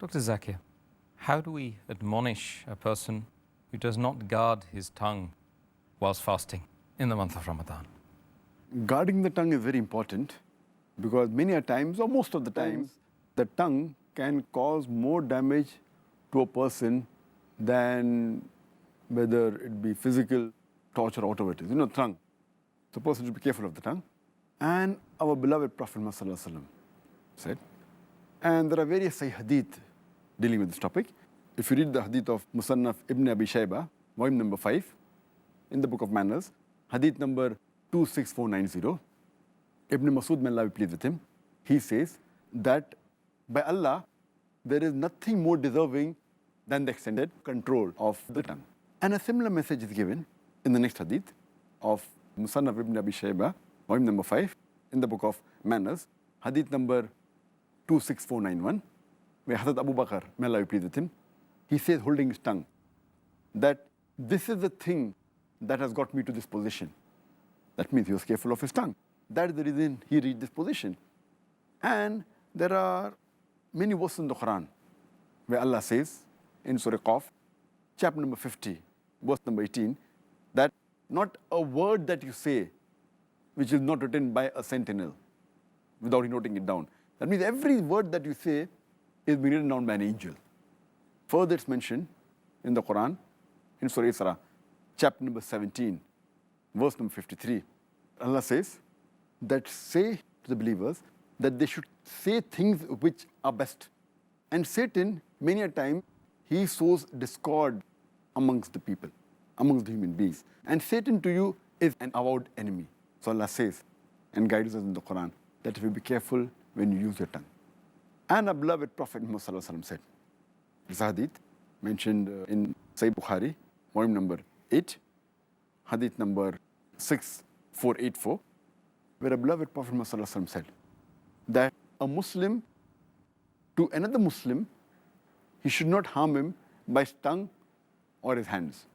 Dr. Zakir, how do we admonish a person who does not guard his tongue whilst fasting in the month of Ramadan? Guarding the tongue is very important because many a times, or most of the times, the tongue can cause more damage to a person than whether it be physical torture or whatever it is. Tongue. So a person should be careful of the tongue. And our beloved Prophet Muhammad said, and there are various Sahih Hadith dealing with this topic. If you read the Hadith of Musanaf Ibn Abi Shaibah, volume number 5, in the book of Manners, Hadith number 26490, Ibn Masood, may Allah be pleased with him, he says that by Allah, there is nothing more deserving than the extended control of the tongue. And a similar message is given in the next Hadith of Musanaf Ibn Abi Shaibah, volume number 5, in the book of Manners, Hadith number 26491, where Hazrat Abu Bakr, may Allah be pleased with him, he says, holding his tongue, that this is the thing that has got me to this position. That means he was careful of his tongue. That is the reason he reached this position. And there are many verses in the Quran where Allah says in Surah Qaf, chapter number 50, verse number 18, that not a word that you say which is not written by a sentinel without noting it down. That means every word that you say is being written down by an angel. Further, it's mentioned in the Quran, in Surah Isra, chapter number 17, verse number 53. Allah says that say to the believers that they should say things which are best. And Satan, many a time, he sows discord amongst the people, amongst the human beings. And Satan to you is an avowed enemy. So Allah says and guides us in the Quran that you be careful when you use your tongue. And our beloved Prophet Muhammad said, this hadith mentioned in Sahih Bukhari, volume number 8, hadith number 6484, where a beloved Prophet Muhammad said that a Muslim to another Muslim, he should not harm him by his tongue or his hands.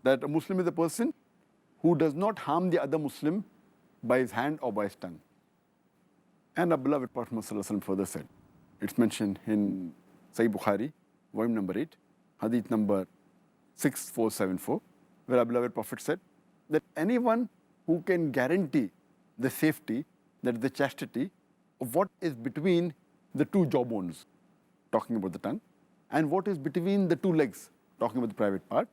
That a Muslim is a person who does not harm the other Muslim by his hand or by his tongue. And our beloved Prophet Muhammad further said, it's mentioned in Sahih Bukhari, volume number 8, hadith number 6474, where our beloved Prophet said that anyone who can guarantee the safety, that is the chastity, of what is between the two jawbones, talking about the tongue, and what is between the two legs, talking about the private part,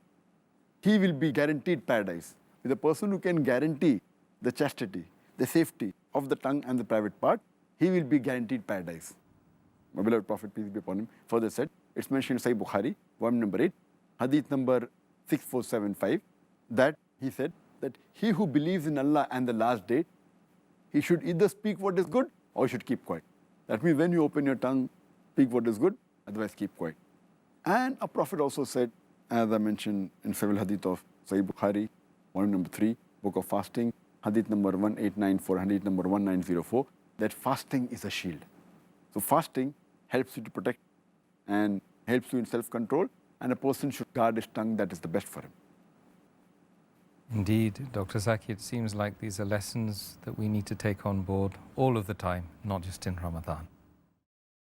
he will be guaranteed paradise. With a person who can guarantee the chastity, the safety of the tongue and the private part, he will be guaranteed paradise. My beloved Prophet, peace be upon him, further said, it's mentioned in Sahih Bukhari, volume number 8, hadith number 6475, that he said that he who believes in Allah and the last day, he should either speak what is good or he should keep quiet. That means when you open your tongue, speak what is good, otherwise keep quiet. And a Prophet also said, as I mentioned in several hadith of Sahih Bukhari, volume number 3, book of fasting, hadith number 1894, hadith number 1904, that fasting is a shield. So fasting helps you to protect and helps you in self-control, and a person should guard his tongue. That is the best for him. Indeed, Dr. Zakir, it seems like these are lessons that we need to take on board all of the time, not just in Ramadan.